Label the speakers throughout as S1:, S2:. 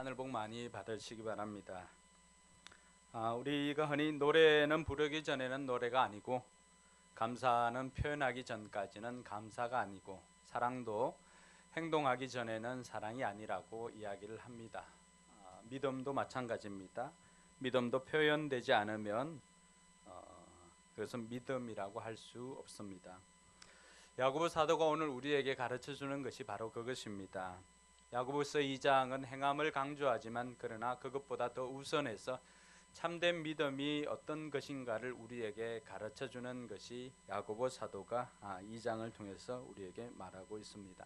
S1: 하늘 복 많이 받으시기 바랍니다. 우리가 흔히 노래는 부르기 전에는 노래가 아니고, 감사는 표현하기 전까지는 감사가 아니고, 사랑도 행동하기 전에는 사랑이 아니라고 이야기를 합니다. 믿음도 마찬가지입니다. 믿음도 표현되지 않으면 그것은 믿음이라고 할 수 없습니다. 야고보 사도가 오늘 우리에게 가르쳐 주는 것이 바로 그것입니다. 야고보서 2장은 행함을 강조하지만 그러나 그것보다 더 우선해서 참된 믿음이 어떤 것인가를 우리에게 가르쳐 주는 것이 야고보 사도가 2장을 통해서 우리에게 말하고 있습니다.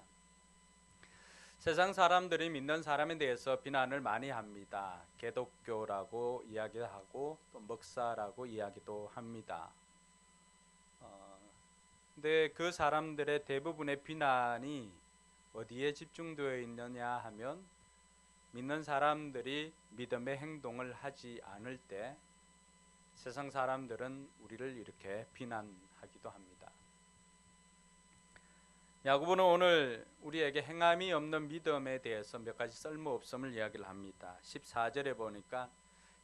S1: 세상 사람들이 믿는 사람에 대해서 비난을 많이 합니다. 개독교라고 이야기하고 또 목사라고 이야기도 합니다. 근데 그 사람들의 대부분의 비난이 어디에 집중되어 있느냐 하면, 믿는 사람들이 믿음의 행동을 하지 않을 때 세상 사람들은 우리를 이렇게 비난하기도 합니다. 야고보는 오늘 우리에게 행함이 없는 믿음에 대해서 몇 가지 쓸모없음을 이야기를 합니다. 14절에 보니까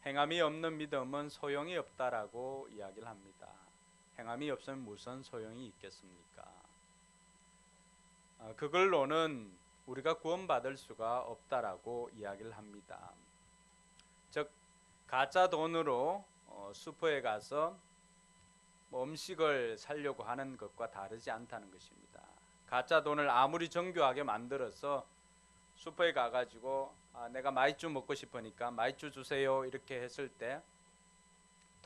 S1: 행함이 없는 믿음은 소용이 없다라고 이야기를 합니다. 행함이 없으면 무슨 소용이 있겠습니까? 그걸로는 우리가 구원받을 수가 없다라고 이야기를 합니다. 즉 가짜 돈으로 슈퍼에 가서 음식을 사려고 하는 것과 다르지 않다는 것입니다. 가짜 돈을 아무리 정교하게 만들어서 슈퍼에 가가지고 내가 마이쮸 먹고 싶으니까 마이쮸 주세요 이렇게 했을 때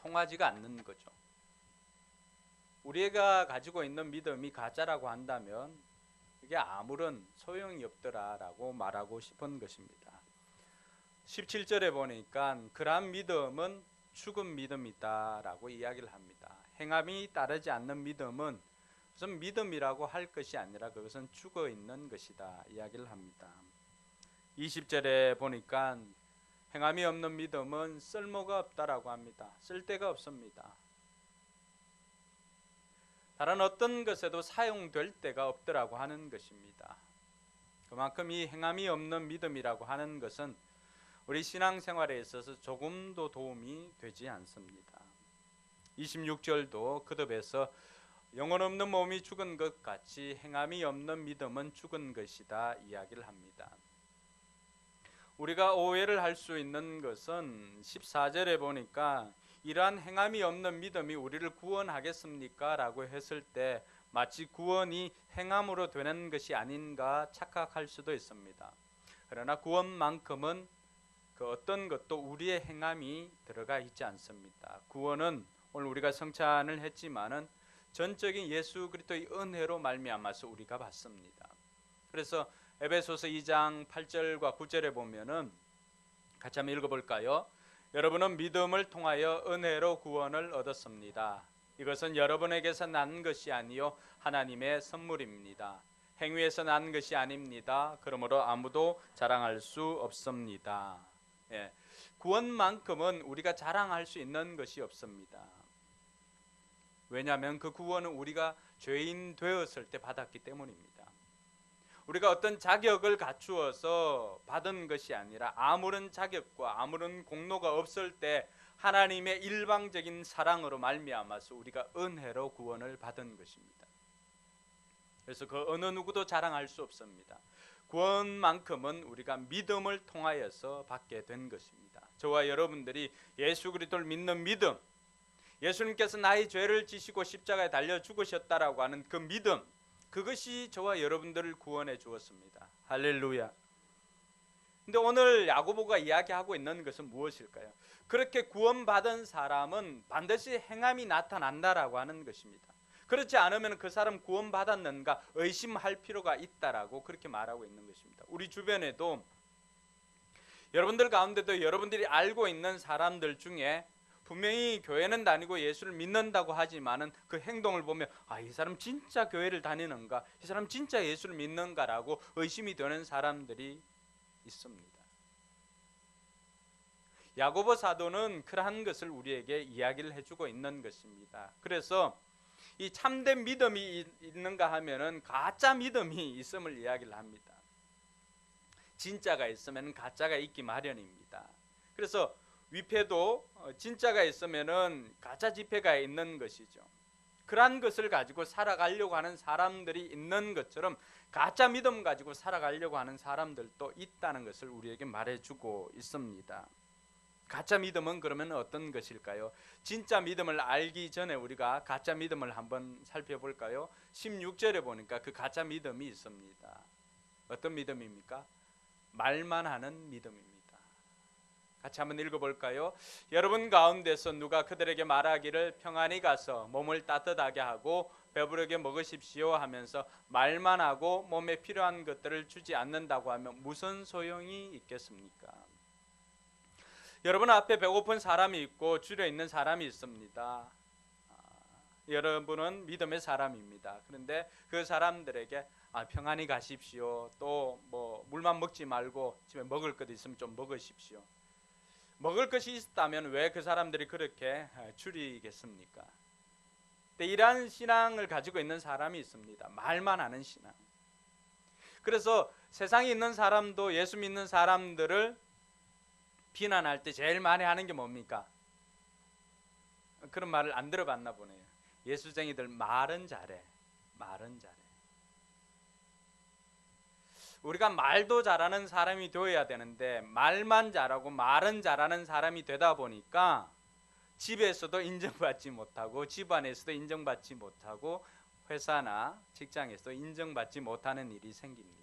S1: 통하지가 않는 거죠. 우리가 가지고 있는 믿음이 가짜라고 한다면 이게 아무런 소용이 없더라라고 말하고 싶은 것입니다. 17절에 보니까 그러한 믿음은 죽은 믿음이다라고 이야기를 합니다. 행함이 따르지 않는 믿음은 무슨 믿음이라고 할 것이 아니라 그것은 죽어 있는 것이다 이야기를 합니다. 20절에 보니까 행함이 없는 믿음은 쓸모가 없다라고 합니다. 쓸데가 없습니다. 다른 어떤 것에도 사용될 데가 없더라고 하는 것입니다. 그만큼 이 행함이 없는 믿음이라고 하는 것은 우리 신앙생활에 있어서 조금도 도움이 되지 않습니다. 26절도 그듭에서 영혼 없는 몸이 죽은 것 같이 행함이 없는 믿음은 죽은 것이다 이야기를 합니다. 우리가 오해를 할 수 있는 것은 14절에 보니까 이러한 행함이 없는 믿음이 우리를 구원하겠습니까? 라고 했을 때 마치 구원이 행함으로 되는 것이 아닌가 착각할 수도 있습니다. 그러나 구원만큼은 그 어떤 것도 우리의 행함이 들어가 있지 않습니다. 구원은 오늘 우리가 성찬을 했지만은 전적인 예수 그리스도의 은혜로 말미암아서 우리가 받습니다. 그래서 에베소서 2장 8절과 9절에 보면은 같이 한번 읽어볼까요? 여러분은 믿음을 통하여 은혜로 구원을 얻었습니다. 이것은 여러분에게서 난 것이 아니요 하나님의 선물입니다. 행위에서 난 것이 아닙니다. 그러므로 아무도 자랑할 수 없습니다. 구원만큼은 우리가 자랑할 수 있는 것이 없습니다. 왜냐하면 그 구원은 우리가 죄인 되었을 때 받았기 때문입니다. 우리가 어떤 자격을 갖추어서 받은 것이 아니라 아무런 자격과 아무런 공로가 없을 때 하나님의 일방적인 사랑으로 말미암아서 우리가 은혜로 구원을 받은 것입니다. 그래서 그 어느 누구도 자랑할 수 없습니다. 구원만큼은 우리가 믿음을 통하여서 받게 된 것입니다. 저와 여러분들이 예수 그리스도를 믿는 믿음, 예수님께서 나의 죄를 지시고 십자가에 달려 죽으셨다라고 하는 그 믿음, 그것이 저와 여러분들을 구원해 주었습니다. 할렐루야. 근데 오늘 야고보가 이야기하고 있는 것은 무엇일까요? 그렇게 구원받은 사람은 반드시 행함이 나타난다라고 하는 것입니다. 그렇지 않으면 그 사람 구원받았는가 의심할 필요가 있다라고 그렇게 말하고 있는 것입니다. 우리 주변에도 여러분들 가운데도 여러분들이 알고 있는 사람들 중에 분명히 교회는 다니고 예수를 믿는다고 하지만은 그 행동을 보면 이 사람 진짜 교회를 다니는가, 이 사람 진짜 예수를 믿는가라고 의심이 되는 사람들이 있습니다. 야고보 사도는 그러한 것을 우리에게 이야기를 해주고 있는 것입니다. 그래서 이 참된 믿음이 있는가 하면은 가짜 믿음이 있음을 이야기를 합니다. 진짜가 있으면 가짜가 있기 마련입니다. 그래서 위패도 진짜가 있으면은 가짜 지폐가 있는 것이죠. 그러한 것을 가지고 살아가려고 하는 사람들이 있는 것처럼 가짜 믿음 가지고 살아가려고 하는 사람들도 있다는 것을 우리에게 말해주고 있습니다. 가짜 믿음은 그러면 어떤 것일까요? 진짜 믿음을 알기 전에 우리가 가짜 믿음을 한번 살펴볼까요? 16절에 보니까 그 가짜 믿음이 있습니다. 어떤 믿음입니까? 말만 하는 믿음입니다. 같이 한번 읽어볼까요? 여러분 가운데서 누가 그들에게 말하기를 평안히 가서 몸을 따뜻하게 하고 배부르게 먹으십시오 하면서 말만 하고 몸에 필요한 것들을 주지 않는다고 하면 무슨 소용이 있겠습니까? 여러분 앞에 배고픈 사람이 있고 줄여 있는 사람이 있습니다. 여러분은 믿음의 사람입니다. 그런데 그 사람들에게 평안히 가십시오. 또 뭐 물만 먹지 말고 집에 먹을 것 있으면 좀 먹으십시오. 먹을 것이 있다면 왜 그 사람들이 그렇게 줄이겠습니까? 근데 이러한 신앙을 가지고 있는 사람이 있습니다. 말만 하는 신앙. 그래서 세상에 있는 사람도 예수 믿는 사람들을 비난할 때 제일 많이 하는 게 뭡니까? 그런 말을 안 들어봤나 보네요. 예수쟁이들 말은 잘해. 말은 잘해. 우리가 말도 잘하는 사람이 되어야 되는데 말만 잘하고 말은 잘하는 사람이 되다 보니까 집에서도 인정받지 못하고 집안에서도 인정받지 못하고 회사나 직장에서도 인정받지 못하는 일이 생깁니다.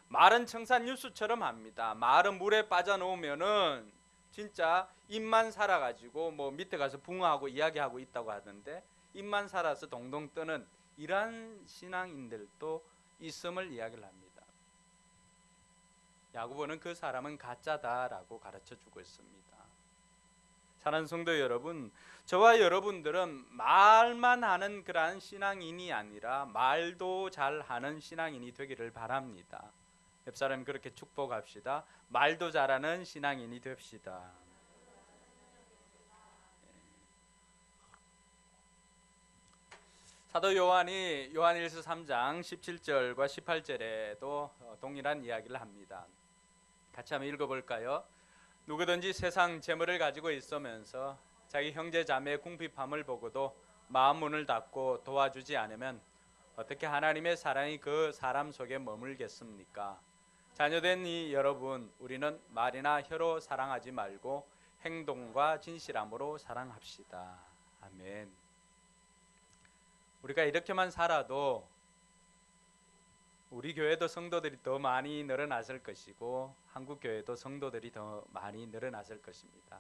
S1: 말은 청산유수처럼 합니다. 말은 물에 빠져놓으면은 진짜 입만 살아가지고 뭐 밑에 가서 붕어하고 이야기하고 있다고 하던데 입만 살아서 동동 뜨는 이러한 신앙인들도 있음을 이야기를 합니다. 야고보는 그 사람은 가짜다라고 가르쳐주고 있습니다. 사랑하는 성도 여러분, 저와 여러분들은 말만 하는 그러한 신앙인이 아니라 말도 잘하는 신앙인이 되기를 바랍니다. 옆사람 그렇게 축복합시다. 말도 잘하는 신앙인이 됩시다. 사도 요한이 요한일서 3장 17절과 18절에도 동일한 이야기를 합니다. 같이 한번 읽어볼까요? 누구든지 세상 재물을 가지고 있으면서 자기 형제 자매의 궁핍함을 보고도 마음 문을 닫고 도와주지 않으면 어떻게 하나님의 사랑이 그 사람 속에 머물겠습니까? 자녀된 이 여러분, 우리는 말이나 혀로 사랑하지 말고 행동과 진실함으로 사랑합시다. 아멘. 우리가 이렇게만 살아도 우리 교회도 성도들이 더 많이 늘어났을 것이고 한국 교회도 성도들이 더 많이 늘어났을 것입니다.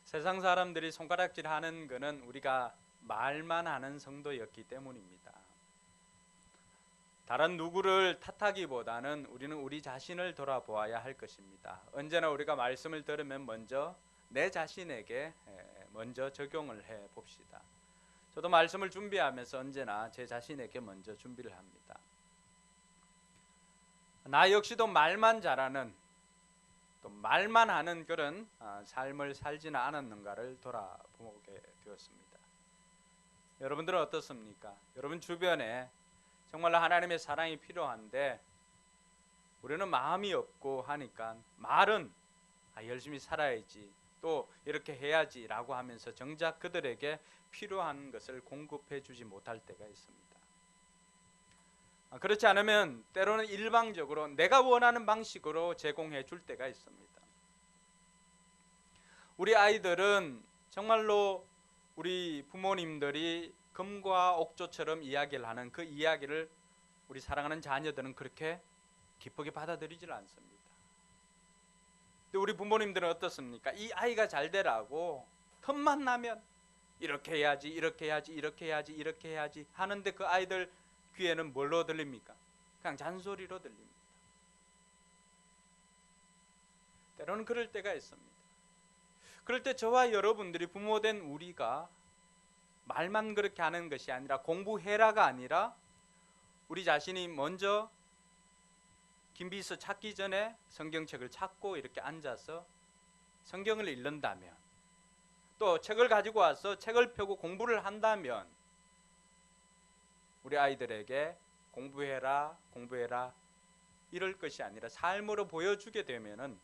S1: 세상 사람들이 손가락질하는 것은 우리가 말만 하는 성도였기 때문입니다. 다른 누구를 탓하기보다는 우리는 우리 자신을 돌아보아야 할 것입니다. 언제나 우리가 말씀을 들으면 먼저 내 자신에게 먼저 적용을 해 봅시다. 저도 말씀을 준비하면서 언제나 제 자신에게 먼저 준비를 합니다. 나 역시도 말만 잘하는 또 말만 하는 그런 삶을 살지는 않았는가를 돌아보게 되었습니다. 여러분들은 어떻습니까? 여러분 주변에 정말로 하나님의 사랑이 필요한데 우리는 마음이 없고 하니까 말은 열심히 살아야지 또 이렇게 해야지 라고 하면서 정작 그들에게 필요한 것을 공급해 주지 못할 때가 있습니다. 그렇지 않으면 때로는 일방적으로 내가 원하는 방식으로 제공해 줄 때가 있습니다. 우리 아이들은 정말로 우리 부모님들이 금과 옥조처럼 이야기를 하는 그 이야기를 우리 사랑하는 자녀들은 그렇게 기쁘게 받아들이질 않습니다. 근데 우리 부모님들은 어떻습니까? 이 아이가 잘 되라고 틈만 나면 이렇게 해야지, 이렇게 해야지, 이렇게 해야지, 이렇게 해야지 하는데 그 아이들 귀에는 뭘로 들립니까? 그냥 잔소리로 들립니다. 때로는 그럴 때가 있습니다. 그럴 때 저와 여러분들이 부모된 우리가 말만 그렇게 하는 것이 아니라 공부해라가 아니라 우리 자신이 먼저 김비서 찾기 전에 성경책을 찾고 이렇게 앉아서 성경을 읽는다면 또 책을 가지고 와서 책을 펴고 공부를 한다면 우리 아이들에게 공부해라 공부해라 이럴 것이 아니라 삶으로 보여주게 되면은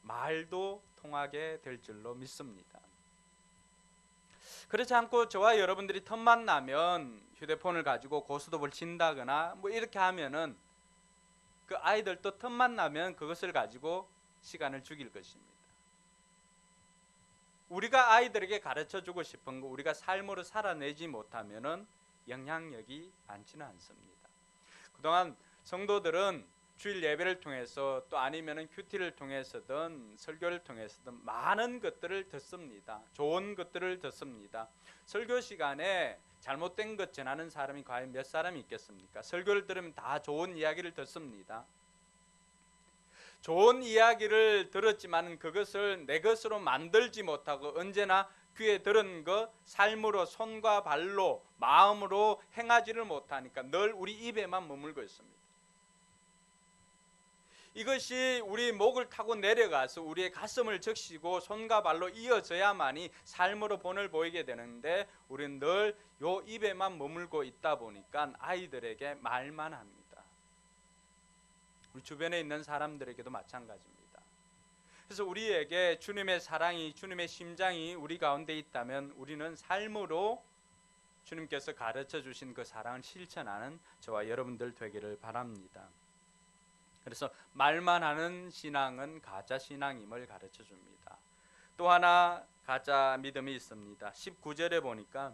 S1: 말도 통하게 될 줄로 믿습니다. 그렇지 않고 저와 여러분들이 틈만 나면 휴대폰을 가지고 고스톱을 친다거나 뭐 이렇게 하면은 그 아이들도 틈만 나면 그것을 가지고 시간을 죽일 것입니다. 우리가 아이들에게 가르쳐 주고 싶은 거 우리가 삶으로 살아내지 못하면은 영향력이 많지는 않습니다. 그동안 성도들은 주일 예배를 통해서 또 아니면은 큐티를 통해서든 설교를 통해서든 많은 것들을 듣습니다. 좋은 것들을 듣습니다. 설교 시간에 잘못된 것 전하는 사람이 과연 몇 사람이 있겠습니까? 설교를 들으면 다 좋은 이야기를 듣습니다. 좋은 이야기를 들었지만 그것을 내 것으로 만들지 못하고 언제나 귀에 들은 것 삶으로 손과 발로 마음으로 행하지를 못하니까 늘 우리 입에만 머물고 있습니다. 이것이 우리 목을 타고 내려가서 우리의 가슴을 적시고 손과 발로 이어져야만이 삶으로 본을 보이게 되는데 우리는 늘 요 입에만 머물고 있다 보니까 아이들에게 말만 합니다. 우리 주변에 있는 사람들에게도 마찬가지입니다. 그래서 우리에게 주님의 사랑이, 주님의 심장이 우리 가운데 있다면 우리는 삶으로 주님께서 가르쳐 주신 그 사랑을 실천하는 저와 여러분들 되기를 바랍니다. 그래서 말만 하는 신앙은 가짜 신앙임을 가르쳐 줍니다. 또 하나 가짜 믿음이 있습니다. 19절에 보니까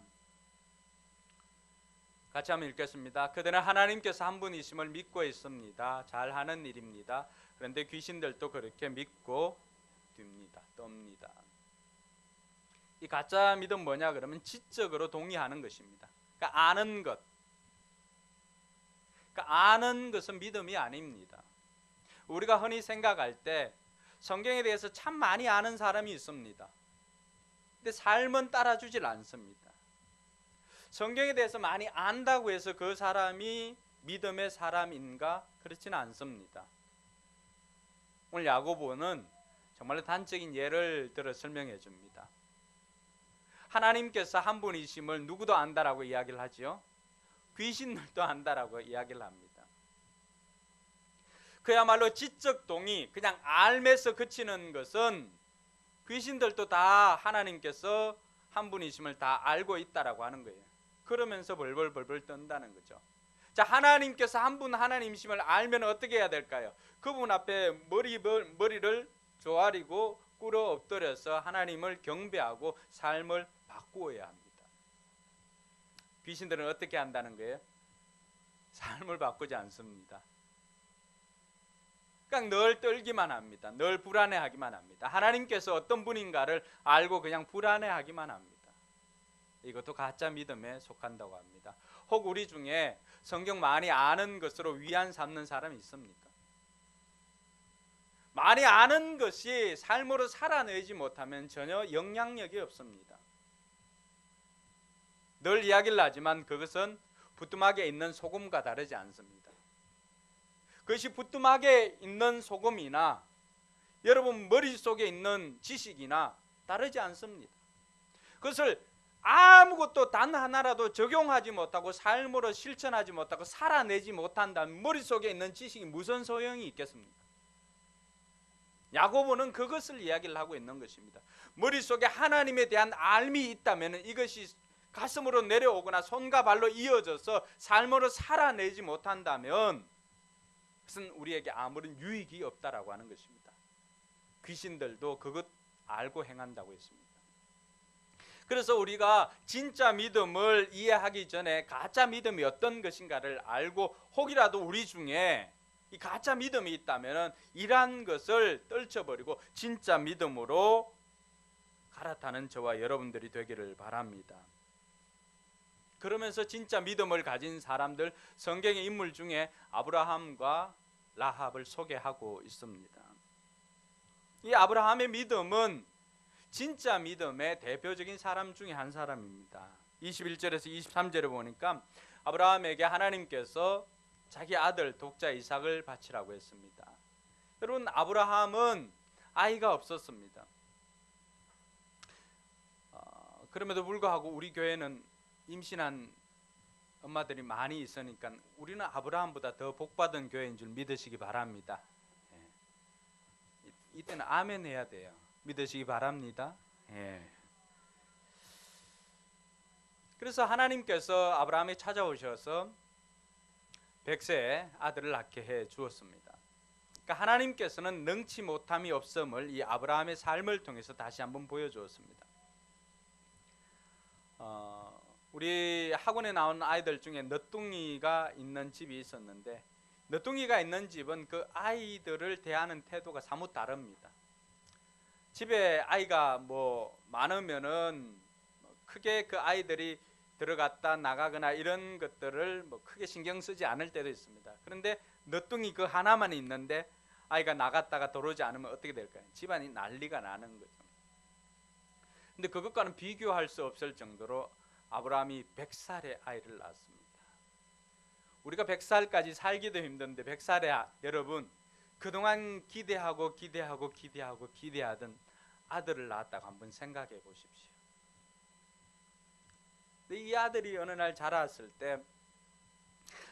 S1: 같이 한번 읽겠습니다. 그들은 하나님께서 한 분이심을 믿고 있습니다. 잘하는 일입니다. 그런데 귀신들도 그렇게 믿고 뛵니다. 이 가짜 믿음 뭐냐 그러면 지적으로 동의하는 것입니다. 그러니까 아는 것. 그러니까 아는 것은 믿음이 아닙니다. 우리가 흔히 생각할 때 성경에 대해서 참 많이 아는 사람이 있습니다. 근데 삶은 따라주질 않습니다. 성경에 대해서 많이 안다고 해서 그 사람이 믿음의 사람인가? 그렇지는 않습니다. 오늘 야고보는 정말로 단적인 예를 들어 설명해 줍니다. 하나님께서 한 분이심을 누구도 안다라고 이야기를 하죠. 귀신들도 안다라고 이야기를 합니다. 그야말로 지적 동의, 그냥 알면서 그치는 것은 귀신들도 다 하나님께서 한 분이심을 다 알고 있다라고 하는 거예요. 그러면서 벌벌 떤다는 거죠. 자, 하나님께서 한 분 하나님이심을 알면 어떻게 해야 될까요? 그분 앞에 머리를 조아리고 꿇어 엎드려서 하나님을 경배하고 삶을 바꾸어야 합니다. 귀신들은 어떻게 한다는 거예요? 삶을 바꾸지 않습니다. 그냥 늘 떨기만 합니다. 늘 불안해하기만 합니다. 하나님께서 어떤 분인가를 알고 그냥 불안해하기만 합니다. 이것도 가짜 믿음에 속한다고 합니다. 혹 우리 중에 성경 많이 아는 것으로 위안 삼는 사람이 있습니까? 많이 아는 것이 삶으로 살아내지 못하면 전혀 영향력이 없습니다. 늘 이야기를 하지만 그것은 부뚜막에 있는 소금과 다르지 않습니다. 그것이 부뚜막에 있는 소금이나 여러분 머릿속에 있는 지식이나 다르지 않습니다. 그것을 아무것도 단 하나라도 적용하지 못하고 삶으로 실천하지 못하고 살아내지 못한다면 머릿속에 있는 지식이 무슨 소용이 있겠습니까? 야고보는 그것을 이야기를 하고 있는 것입니다. 머릿속에 하나님에 대한 알미 있다면 이것이 가슴으로 내려오거나 손과 발로 이어져서 삶으로 살아내지 못한다면 그것은 우리에게 아무런 유익이 없다라고 하는 것입니다. 귀신들도 그것 알고 행한다고 했습니다. 그래서 우리가 진짜 믿음을 이해하기 전에 가짜 믿음이 어떤 것인가를 알고 혹이라도 우리 중에 이 가짜 믿음이 있다면 이러한 것을 떨쳐버리고 진짜 믿음으로 갈아타는 저와 여러분들이 되기를 바랍니다. 그러면서 진짜 믿음을 가진 사람들, 성경의 인물 중에 아브라함과 라합을 소개하고 있습니다. 이 아브라함의 믿음은 진짜 믿음의 대표적인 사람 중에 한 사람입니다. 21절에서 23절에 보니까 아브라함에게 하나님께서 자기 아들 독자 이삭을 바치라고 했습니다. 여러분, 아브라함은 아이가 없었습니다. 그럼에도 불구하고 우리 교회는 임신한 엄마들이 많이 있으니까 우리는 아브라함보다 더 복받은 교회인 줄 믿으시기 바랍니다. 이때는 아멘 해야 돼요. 믿으시기 바랍니다. 그래서 하나님께서 아브라함이 찾아오셔서 100세에 아들을 낳게 해 주었습니다. 그러니까 하나님께서는 능치 못함이 없음을 이 아브라함의 삶을 통해서 다시 한번 보여주었습니다. 우리 학원에 나온 아이들 중에 너뚱이가 있는 집이 있었는데, 너뚱이가 있는 집은 그 아이들을 대하는 태도가 사뭇 다릅니다. 집에 아이가 뭐 많으면은 크게 그 아이들이 들어갔다 나가거나 이런 것들을 뭐 크게 신경 쓰지 않을 때도 있습니다. 그런데 너뚱이 그 하나만 있는데 아이가 나갔다가 들어오지 않으면 어떻게 될까요? 집안이 난리가 나는 거죠. 근데 그것과는 비교할 수 없을 정도로 아브라함이 100살의 아이를 낳았습니다. 우리가 100살까지 살기도 힘든데 100살의 여러분, 그동안 기대하던 아들을 낳았다고 한번 생각해 보십시오. 근데 이 아들이 어느 날 자랐을 때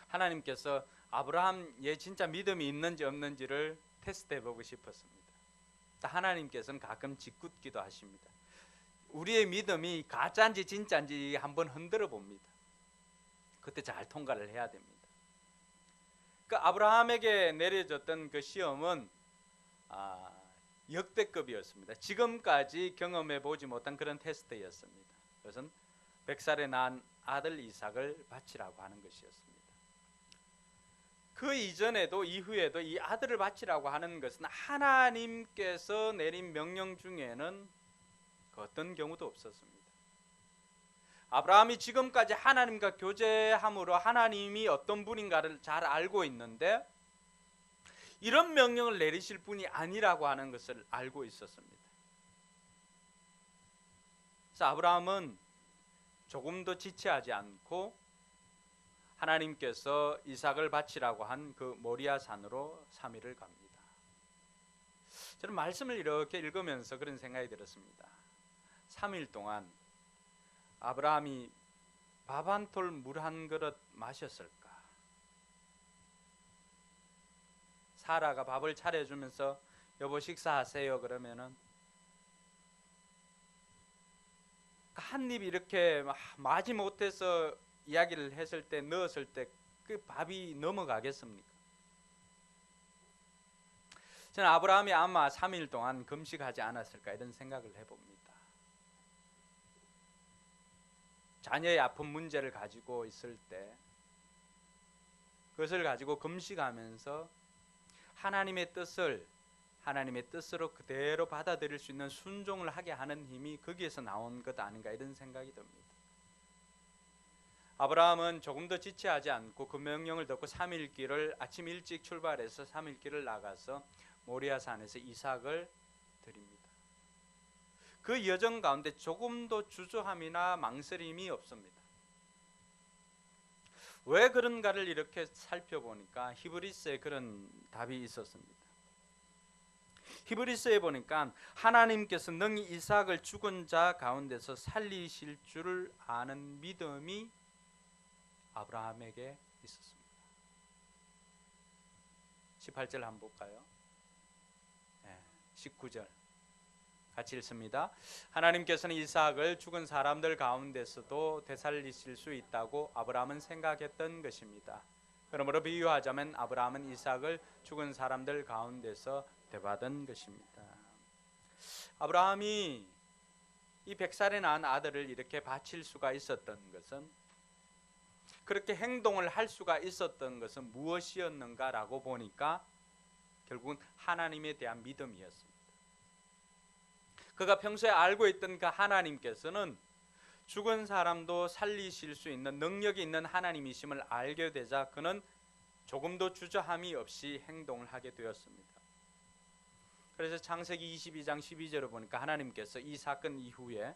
S1: 하나님께서 아브라함 얘 진짜 믿음이 있는지 없는지를 테스트해 보고 싶었습니다. 하나님께서는 가끔 짓궂기도 하십니다. 우리의 믿음이 가짜인지 진짜인지 한번 흔들어 봅니다. 그때 잘 통과를 해야 됩니다. 그 아브라함에게 내려졌던 그 시험은 역대급이었습니다. 지금까지 경험해 보지 못한 그런 테스트였습니다. 그것은 100살에 낳은 아들 이삭을 바치라고 하는 것이었습니다. 그 이전에도 이후에도 이 아들을 바치라고 하는 것은 하나님께서 내린 명령 중에는 그 어떤 경우도 없었습니다. 아브라함이 지금까지 하나님과 교제함으로 하나님이 어떤 분인가를 잘 알고 있는데 이런 명령을 내리실 분이 아니라고 하는 것을 알고 있었습니다. 그래서 아브라함은 조금도 지체하지 않고 하나님께서 이삭을 바치라고 한 그 모리아 산으로 3일을 갑니다. 저는 말씀을 이렇게 읽으면서 그런 생각이 들었습니다. 3일 동안 아브라함이 밥 한 톨 물 한 그릇 마셨을까? 사라가 밥을 차려주면서 여보 식사하세요 그러면은 한 입 이렇게 마지 못해서 이야기를 했을 때 넣었을 때 그 밥이 넘어가겠습니까? 저는 아브라함이 아마 3일 동안 금식하지 않았을까 이런 생각을 해봅니다. 자녀의 아픈 문제를 가지고 있을 때 그것을 가지고 금식하면서 하나님의 뜻으로 그대로 받아들일 수 있는 순종을 하게 하는 힘이 거기에서 나온 것 아닌가 이런 생각이 듭니다. 아브라함은 조금도 지체하지 않고 그 명령을 듣고 3일 길을 아침 일찍 출발해서 3일 길을 나가서 모리아산에서 이삭을 드립니다. 그 여정 가운데 조금도 주저함이나 망설임이 없습니다. 왜 그런가를 이렇게 살펴보니까 히브리서에 그런 답이 있었습니다. 히브리서에 보니까 하나님께서 능히 이삭을 죽은 자 가운데서 살리실 줄을 아는 믿음이 아브라함에게 있었습니다. 18절 한번 볼까요? 19절 같이 읽습니다. 하나님께서는 이삭을 죽은 사람들 가운데서도 되살리실 수 있다고 아브라함은 생각했던 것입니다. 그러므로 비유하자면 아브라함은 이삭을 죽은 사람들 가운데서 되받은 것입니다. 아브라함이 이 100살에 낳은 아들을 이렇게 바칠 수가 있었던 것은, 그렇게 행동을 할 수가 있었던 것은 무엇이었는가라고 보니까 결국은 하나님에 대한 믿음이었습니다. 그가 평소에 알고 있던 그 하나님께서는 죽은 사람도 살리실 수 있는 능력이 있는 하나님이심을 알게 되자 그는 조금도 주저함이 없이 행동을 하게 되었습니다. 그래서 창세기 22장 12절을 보니까 하나님께서 이 사건 이후에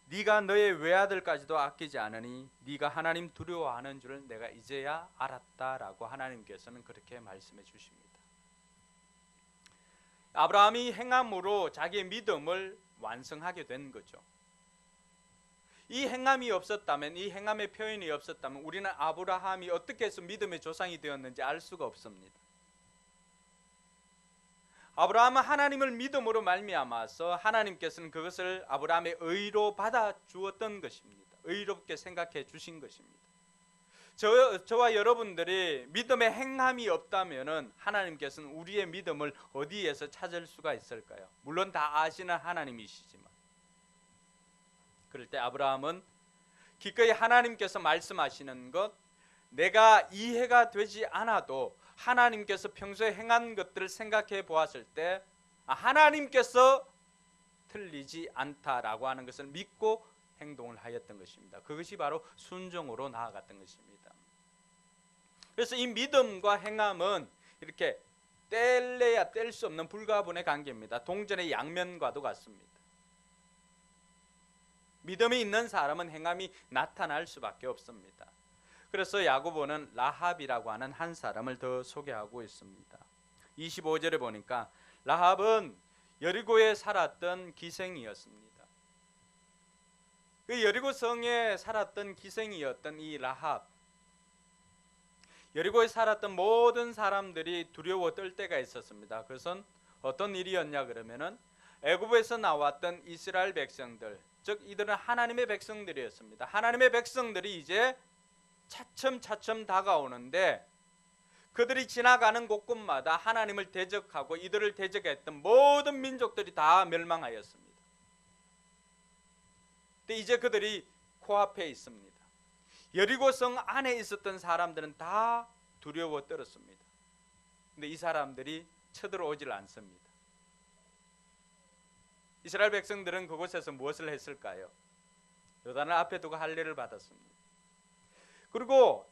S1: 네가 너의 외아들까지도 아끼지 않으니 네가 하나님 두려워하는 줄을 내가 이제야 알았다라고 하나님께서는 그렇게 말씀해 주십니다. 아브라함이 행함으로 자기의 믿음을 완성하게 된 거죠. 이 행함이 없었다면, 이 행함의 표현이 없었다면 우리는 아브라함이 어떻게 해서 믿음의 조상이 되었는지 알 수가 없습니다. 아브라함은 하나님을 믿음으로 말미암아서 하나님께서는 그것을 아브라함의 의로 받아 주었던 것입니다. 의롭게 생각해 주신 것입니다. 저와 여러분들이 믿음의 행함이 없다면 하나님께서는 우리의 믿음을 어디에서 찾을 수가 있을까요? 물론 다 아시는 하나님이시지만, 그럴 때 아브라함은 기꺼이 하나님께서 말씀하시는 것, 내가 이해가 되지 않아도 하나님께서 평소에 행한 것들을 생각해 보았을 때 하나님께서 틀리지 않다라고 하는 것을 믿고 행동을 하였던 것입니다. 그것이 바로 순종으로 나아갔던 것입니다. 그래서 이 믿음과 행함은 이렇게 뗄래야 뗄 수 없는 불가분의 관계입니다. 동전의 양면과도 같습니다. 믿음이 있는 사람은 행함이 나타날 수밖에 없습니다. 그래서 야고보는 라합이라고 하는 한 사람을 더 소개하고 있습니다. 25절에 보니까 라합은 여리고에 살았던 기생이었습니다. 그 여리고 성에 살았던 기생이었던 이 라합, 여리고에 살았던 모든 사람들이 두려워 떨 때가 있었습니다. 그것은 어떤 일이었냐 그러면은 애굽에서 나왔던 이스라엘 백성들, 즉 이들은 하나님의 백성들이었습니다. 하나님의 백성들이 이제 차츰차츰 다가오는데 그들이 지나가는 곳곳마다 하나님을 대적하고 이들을 대적했던 모든 민족들이 다 멸망하였습니다. 근데 이제 그들이 코앞에 있습니다. 여리고성 안에 있었던 사람들은 다 두려워 떨었습니다. 근데 이 사람들이 쳐들어오질 않습니다. 이스라엘 백성들은 그곳에서 무엇을 했을까요? 요단을 앞에 두고 할례를 받았습니다. 그리고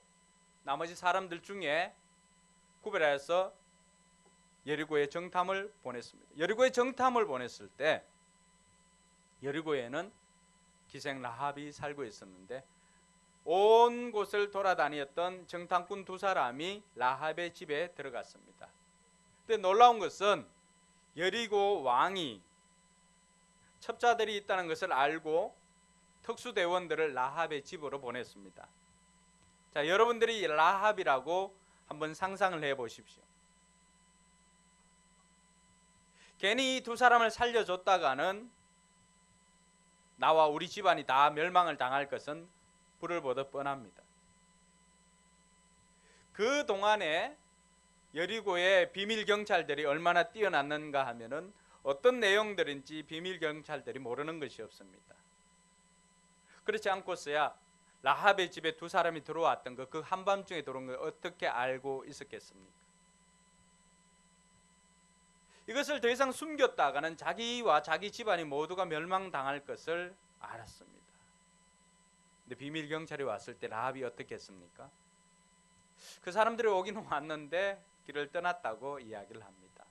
S1: 나머지 사람들 중에 구별해서 여리고에 정탐을 보냈습니다. 여리고에 정탐을 보냈을 때 여리고에는 기생 라합이 살고 있었는데 온 곳을 돌아다녔던 정탐꾼 두 사람이 라합의 집에 들어갔습니다. 근데 놀라운 것은 여리고 왕이 첩자들이 있다는 것을 알고 특수대원들을 라합의 집으로 보냈습니다. 자, 여러분들이 라합이라고 한번 상상을 해보십시오. 괜히 이 두 사람을 살려줬다가는 나와 우리 집안이 다 멸망을 당할 것은 불을 보듯 뻔합니다. 그 동안에 여리고의 비밀 경찰들이 얼마나 뛰어났는가 하면은 어떤 내용들인지 비밀 경찰들이 모르는 것이 없습니다. 그렇지 않고서야 라합의 집에 두 사람이 들어왔던 거, 그 한밤중에 들어온 걸 어떻게 알고 있었겠습니까? 이것을 더 이상 숨겼다가는 자기와 자기 집안이 모두가 멸망당할 것을 알았습니다. 근데 비밀 경찰이 왔을 때 라합이 어떻게 했습니까? 그 사람들이 오기는 왔는데 길을 떠났다고 이야기를 합니다.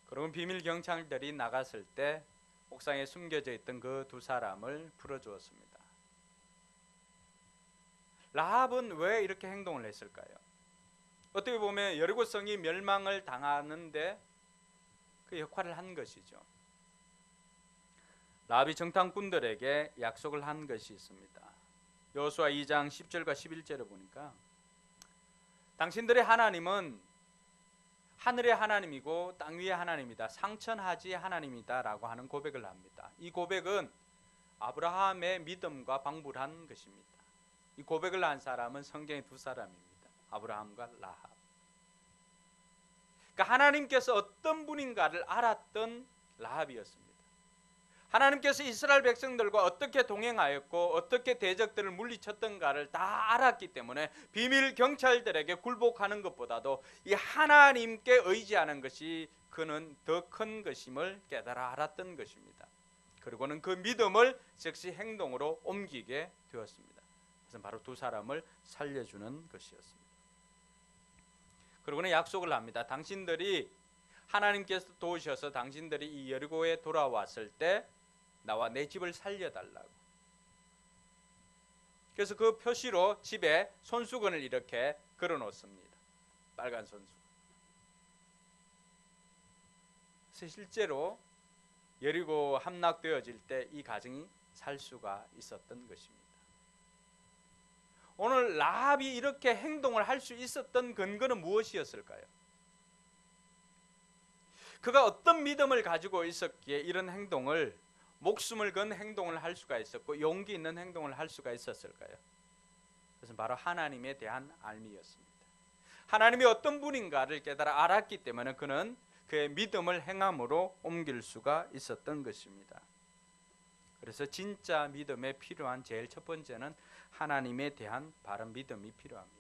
S1: 그러면 비밀 경찰들이 나갔을 때 옥상에 숨겨져 있던 그 두 사람을 풀어주었습니다. 라합은 왜 이렇게 행동을 했을까요? 어떻게 보면 여리고성이 멸망을 당하는데 그 역할을 한 것이죠. 라합이 정탐꾼들에게 약속을 한 것이 있습니다. 여호수아 2장 10절과 11절을 보니까 당신들의 하나님은 하늘의 하나님이고 땅 위의 하나님이다. 상천하지의 하나님이다 라고 하는 고백을 합니다. 이 고백은 아브라함의 믿음과 방불한 것입니다. 이 고백을 한 사람은 성경에 두 사람입니다. 아브라함과 라합. 그러니까 하나님께서 어떤 분인가를 알았던 라합이었습니다. 하나님께서 이스라엘 백성들과 어떻게 동행하였고 어떻게 대적들을 물리쳤던가를 다 알았기 때문에 비밀 경찰들에게 굴복하는 것보다도 이 하나님께 의지하는 것이 그는 더 큰 것임을 깨달아 알았던 것입니다. 그리고는 그 믿음을 즉시 행동으로 옮기게 되었습니다. 그래서 바로 두 사람을 살려주는 것이었습니다. 그리고는 약속을 합니다. 당신들이 하나님께서 도우셔서 당신들이 이 여리고에 돌아왔을 때 나와 내 집을 살려달라고. 그래서 그 표시로 집에 손수건을 이렇게 걸어놓습니다. 빨간 손수건. 그래서 실제로 여리고 함락되어질 때 이 가정이 살 수가 있었던 것입니다. 오늘 라합이 이렇게 행동을 할 수 있었던 근거는 무엇이었을까요? 그가 어떤 믿음을 가지고 있었기에 이런 행동을, 목숨을 건 행동을 할 수가 있었고 용기 있는 행동을 할 수가 있었을까요? 그것은 바로 하나님에 대한 알미였습니다. 하나님이 어떤 분인가를 깨달아 알았기 때문에 그는 그의 믿음을 행함으로 옮길 수가 있었던 것입니다. 그래서 진짜 믿음에 필요한 제일 첫 번째는 하나님에 대한 바른 믿음이 필요합니다.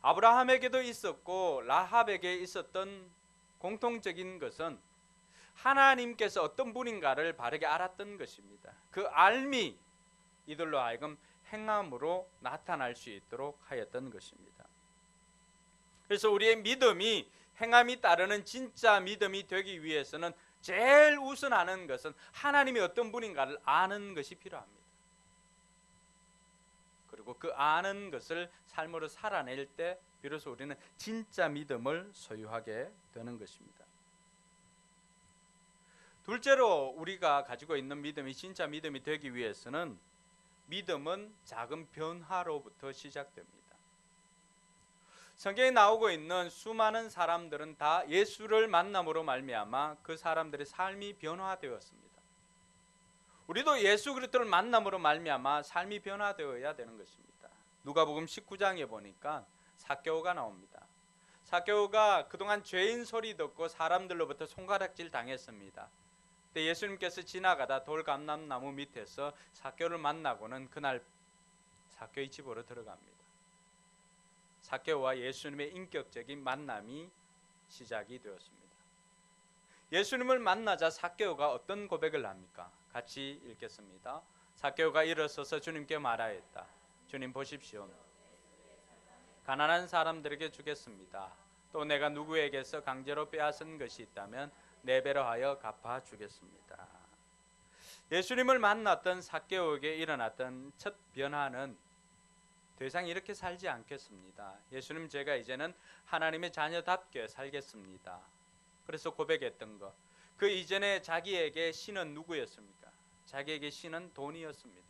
S1: 아브라함에게도 있었고 라합에게 있었던 공통적인 것은 하나님께서 어떤 분인가를 바르게 알았던 것입니다. 그 알미, 이들로 하여금 행함으로 나타날 수 있도록 하였던 것입니다. 그래서 우리의 믿음이 행함이 따르는 진짜 믿음이 되기 위해서는 제일 우선하는 것은 하나님이 어떤 분인가를 아는 것이 필요합니다. 그리고 그 아는 것을 삶으로 살아낼 때 비로소 우리는 진짜 믿음을 소유하게 되는 것입니다. 둘째로 우리가 가지고 있는 믿음이 진짜 믿음이 되기 위해서는 믿음은 작은 변화로부터 시작됩니다. 성경에 나오고 있는 수많은 사람들은 다 예수를 만남으로 말미암아 그 사람들의 삶이 변화되었습니다. 우리도 예수 그리스도를 만남으로 말미암아 삶이 변화되어야 되는 것입니다. 누가복음 19장에 보니까 삭개오가 나옵니다. 삭개오가 그동안 죄인 소리 듣고 사람들로부터 손가락질 당했습니다. 근데 예수님께서 지나가다 돌감람나무 밑에서 삭개오를 만나고는 그날 삭개오의 집으로 들어갑니다. 삭개오와 예수님의 인격적인 만남이 시작이 되었습니다. 예수님을 만나자 삭개오가 어떤 고백을 합니까? 같이 읽겠습니다. 삭개오가 일어서서 주님께 말하였다. 주님 보십시오. 가난한 사람들에게 주겠습니다. 또 내가 누구에게서 강제로 빼앗은 것이 있다면 네 배로 하여 갚아 주겠습니다. 예수님을 만났던 삭개오에게 일어났던 첫 변화는 더 이상 이렇게 살지 않겠습니다. 예수님, 제가 이제는 하나님의 자녀답게 살겠습니다. 그래서 고백했던 것. 그 이전에 자기에게 신은 누구였습니까? 자기에게 신은 돈이었습니다.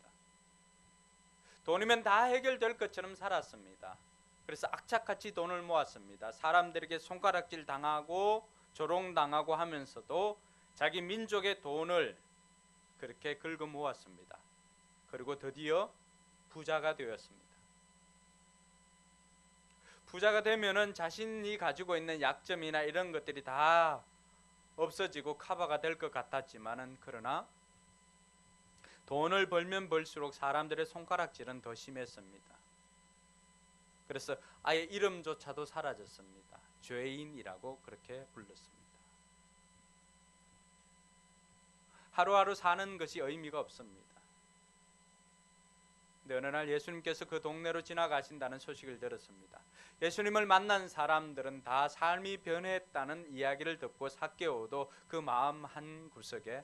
S1: 돈이면 다 해결될 것처럼 살았습니다. 그래서 악착같이 돈을 모았습니다. 사람들에게 손가락질 당하고 조롱당하고 하면서도 자기 민족의 돈을 그렇게 긁어 모았습니다. 그리고 드디어 부자가 되었습니다. 부자가 되면은 자신이 가지고 있는 약점이나 이런 것들이 다 없어지고 커버가 될 것 같았지만은, 그러나 돈을 벌면 벌수록 사람들의 손가락질은 더 심했습니다. 그래서 아예 이름조차도 사라졌습니다. 죄인이라고 그렇게 불렀습니다. 하루하루 사는 것이 의미가 없습니다. 근데 어느 날 예수님께서 그 동네로 지나가신다는 소식을 들었습니다. 예수님을 만난 사람들은 다 삶이 변했다는 이야기를 듣고 삭개오도 그 마음 한 구석에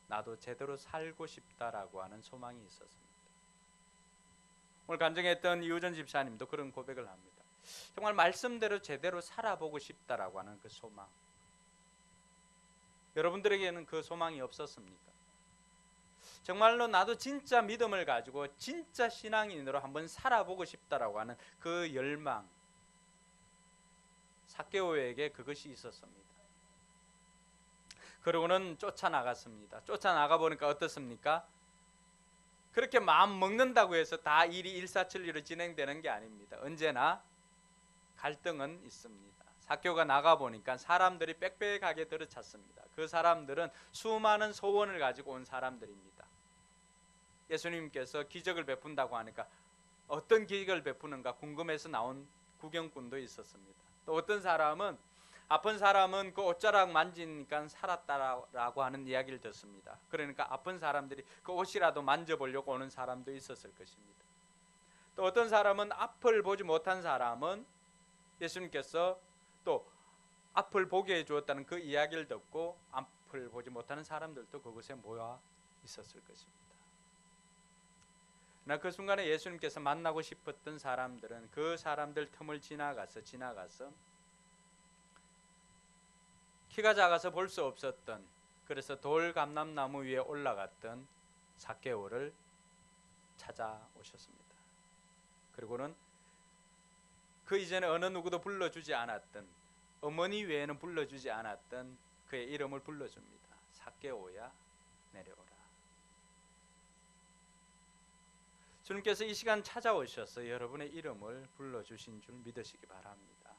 S1: 나도 제대로 살고 싶다라고 하는 소망이 있었습니다. 오늘 간증했던 이우전 집사님도 그런 고백을 합니다. 정말 말씀대로 제대로 살아보고 싶다라고 하는 그 소망. 여러분들에게는 그 소망이 없었습니까? 정말로 나도 진짜 믿음을 가지고 진짜 신앙인으로 한번 살아보고 싶다라고 하는 그 열망. 삭개오에게 그것이 있었습니다. 그러고는 쫓아나갔습니다. 쫓아나가 보니까 어떻습니까? 그렇게 마음 먹는다고 해서 다 일이 일사천리로 진행되는 게 아닙니다. 언제나 갈등은 있습니다. 삭개오가 나가 보니까 사람들이 빽빽하게 들어찼습니다. 그 사람들은 수많은 소원을 가지고 온 사람들입니다. 예수님께서 기적을 베푼다고 하니까 어떤 기적을 베푸는가 궁금해서 나온 구경꾼도 있었습니다. 또 어떤 사람은 아픈 사람은 그 옷자락 만지니까 살았다라고 하는 이야기를 듣습니다. 그러니까 아픈 사람들이 그 옷이라도 만져보려고 오는 사람도 있었을 것입니다. 또 어떤 사람은 앞을 보지 못한 사람은 예수님께서 또 앞을 보게 해주었다는 그 이야기를 듣고 앞을 보지 못하는 사람들도 그곳에 모여 있었을 것입니다. 그러나 그 순간에 예수님께서 만나고 싶었던 사람들은 그 사람들 틈을 지나가서 키가 작아서 볼 수 없었던, 그래서 돌 감람나무 위에 올라갔던 삭개오를 찾아오셨습니다. 그리고는 그 이전에 어느 누구도 불러주지 않았던, 어머니 외에는 불러주지 않았던 그의 이름을 불러줍니다. 삭개오야 내려오라. 주님께서 이 시간 찾아오셔서 여러분의 이름을 불러주신 줄 믿으시기 바랍니다.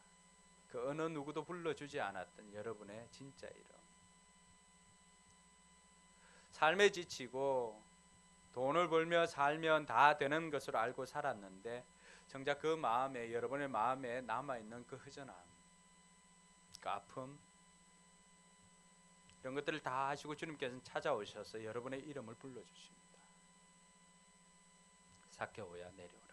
S1: 그 어느 누구도 불러주지 않았던 여러분의 진짜 이름. 삶에 지치고 돈을 벌며 살면 다 되는 것으로 알고 살았는데 정작 그 마음에, 여러분의 마음에 남아있는 그 허전함, 그 아픔, 이런 것들을 다 아시고 주님께서는 찾아오셔서 여러분의 이름을 불러주십니다. 삭개오야 내려오라.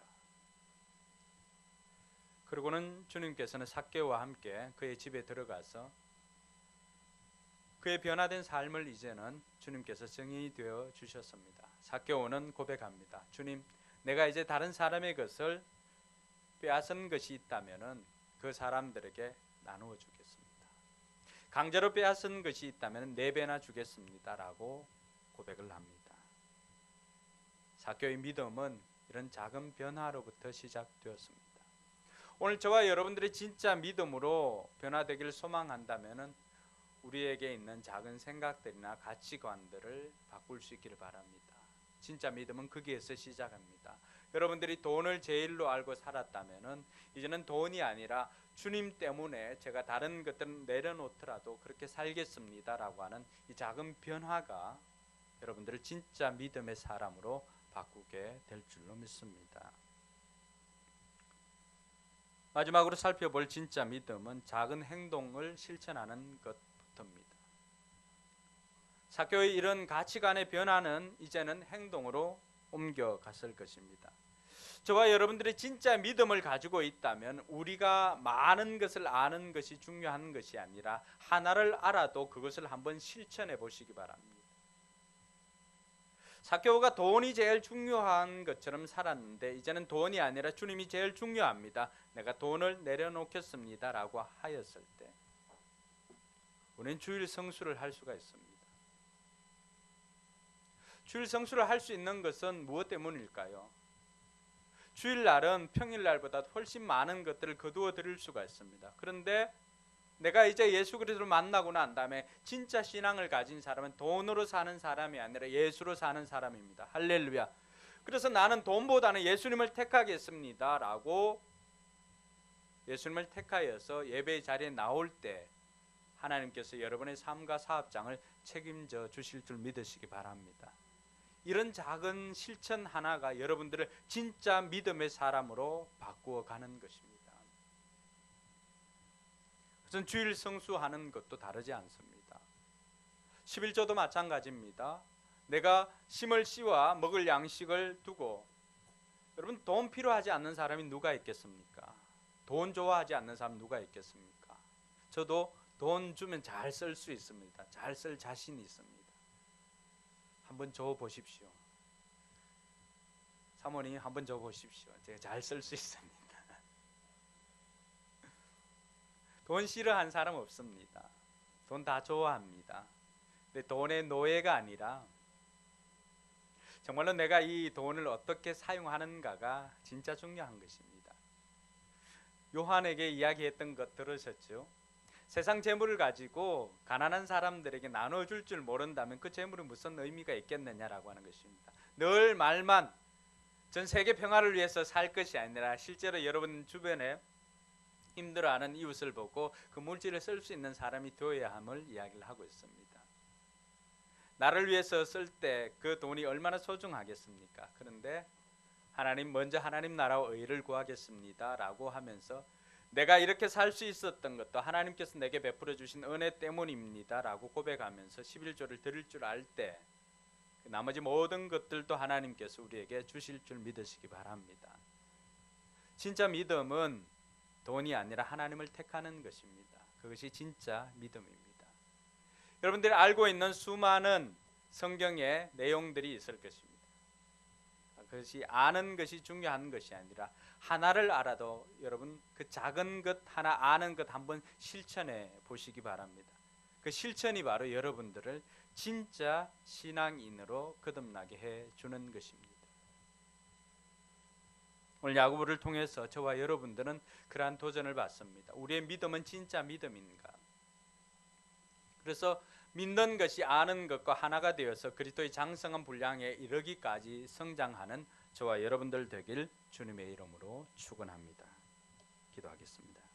S1: 그리고는 주님께서는 삭개오와 함께 그의 집에 들어가서 그의 변화된 삶을 이제는 주님께서 정의되어 주셨습니다. 삭개오는 고백합니다. 주님, 내가 이제 다른 사람의 것을 빼앗은 것이 있다면 그 사람들에게 나누어 주겠습니다. 강제로 빼앗은 것이 있다면 4배나 주겠습니다 라고 고백을 합니다. 삭개오의 믿음은 이런 작은 변화로부터 시작되었습니다. 오늘 저와 여러분들의 진짜 믿음으로 변화되기를 소망한다면 우리에게 있는 작은 생각들이나 가치관들을 바꿀 수 있기를 바랍니다. 진짜 믿음은 거기에서 시작합니다. 여러분들이 돈을 제일로 알고 살았다면 이제는 돈이 아니라 주님 때문에 제가 다른 것들은 내려놓더라도 그렇게 살겠습니다 라고 하는 이 작은 변화가 여러분들을 진짜 믿음의 사람으로 바꾸게 될 줄로 믿습니다. 마지막으로 살펴볼 진짜 믿음은 작은 행동을 실천하는 것부터입니다. 삭개오의 이런 가치관의 변화는 이제는 행동으로 옮겨갔을 것입니다. 저와 여러분들이 진짜 믿음을 가지고 있다면 우리가 많은 것을 아는 것이 중요한 것이 아니라 하나를 알아도 그것을 한번 실천해 보시기 바랍니다. 삭개오가 돈이 제일 중요한 것처럼 살았는데 이제는 돈이 아니라 주님이 제일 중요합니다. 내가 돈을 내려놓겠습니다 라고 하였을 때 우리는 주일 성수를 할 수가 있습니다. 주일 성수를 할 수 있는 것은 무엇 때문일까요? 주일날은 평일날보다 훨씬 많은 것들을 거두어 드릴 수가 있습니다. 그런데 내가 이제 예수 그리스도를 만나고 난 다음에 진짜 신앙을 가진 사람은 돈으로 사는 사람이 아니라 예수로 사는 사람입니다. 할렐루야. 그래서 나는 돈보다는 예수님을 택하겠습니다 라고 예수님을 택하여서 예배의 자리에 나올 때 하나님께서 여러분의 삶과 사업장을 책임져 주실 줄 믿으시기 바랍니다. 이런 작은 실천 하나가 여러분들을 진짜 믿음의 사람으로 바꾸어 가는 것입니다. 그래서 주일 성수하는 것도 다르지 않습니다. 11조도 마찬가지입니다. 내가 심을 씨와 먹을 양식을 두고, 여러분 돈 필요하지 않는 사람이 누가 있겠습니까? 돈 좋아하지 않는 사람 누가 있겠습니까? 저도 돈 주면 잘 쓸 수 있습니다. 잘 쓸 자신이 있습니다. 한번 줘 보십시오. 사모님 한번 줘 보십시오. 제가 잘 쓸 수 있습니다. 돈 싫어하는 사람 없습니다. 돈 다 좋아합니다. 근데 돈의 노예가 아니라 정말로 내가 이 돈을 어떻게 사용하는가가 진짜 중요한 것입니다. 요한에게 이야기했던 것 들으셨죠? 세상 재물을 가지고 가난한 사람들에게 나눠줄 줄 모른다면 그 재물이 무슨 의미가 있겠느냐라고 하는 것입니다. 늘 말만 전 세계 평화를 위해서 살 것이 아니라 실제로 여러분 주변에 힘들어하는 이웃을 보고 그 물질을 쓸 수 있는 사람이 되어야 함을 이야기를 하고 있습니다. 나를 위해서 쓸 때 그 돈이 얼마나 소중하겠습니까? 그런데 하나님 먼저 하나님 나라와 의를 구하겠습니다 라고 하면서 내가 이렇게 살 수 있었던 것도 하나님께서 내게 베풀어 주신 은혜 때문입니다 라고 고백하면서 11조를 드릴 줄 알 때 나머지 모든 것들도 하나님께서 우리에게 주실 줄 믿으시기 바랍니다. 진짜 믿음은 돈이 아니라 하나님을 택하는 것입니다. 그것이 진짜 믿음입니다. 여러분들이 알고 있는 수많은 성경의 내용들이 있을 것입니다. 그것이 아는 것이 중요한 것이 아니라 하나를 알아도 여러분 그 작은 것 하나 아는 것 한번 실천해 보시기 바랍니다. 그 실천이 바로 여러분들을 진짜 신앙인으로 거듭나게 해주는 것입니다. 오늘 야고보를 통해서 저와 여러분들은 그러한 도전을 받습니다. 우리의 믿음은 진짜 믿음인가? 그래서 믿는 것이 아는 것과 하나가 되어서 그리스도의 장성한 분량에 이르기까지 성장하는 저와 여러분들 되길 주님의 이름으로 축원합니다. 기도하겠습니다.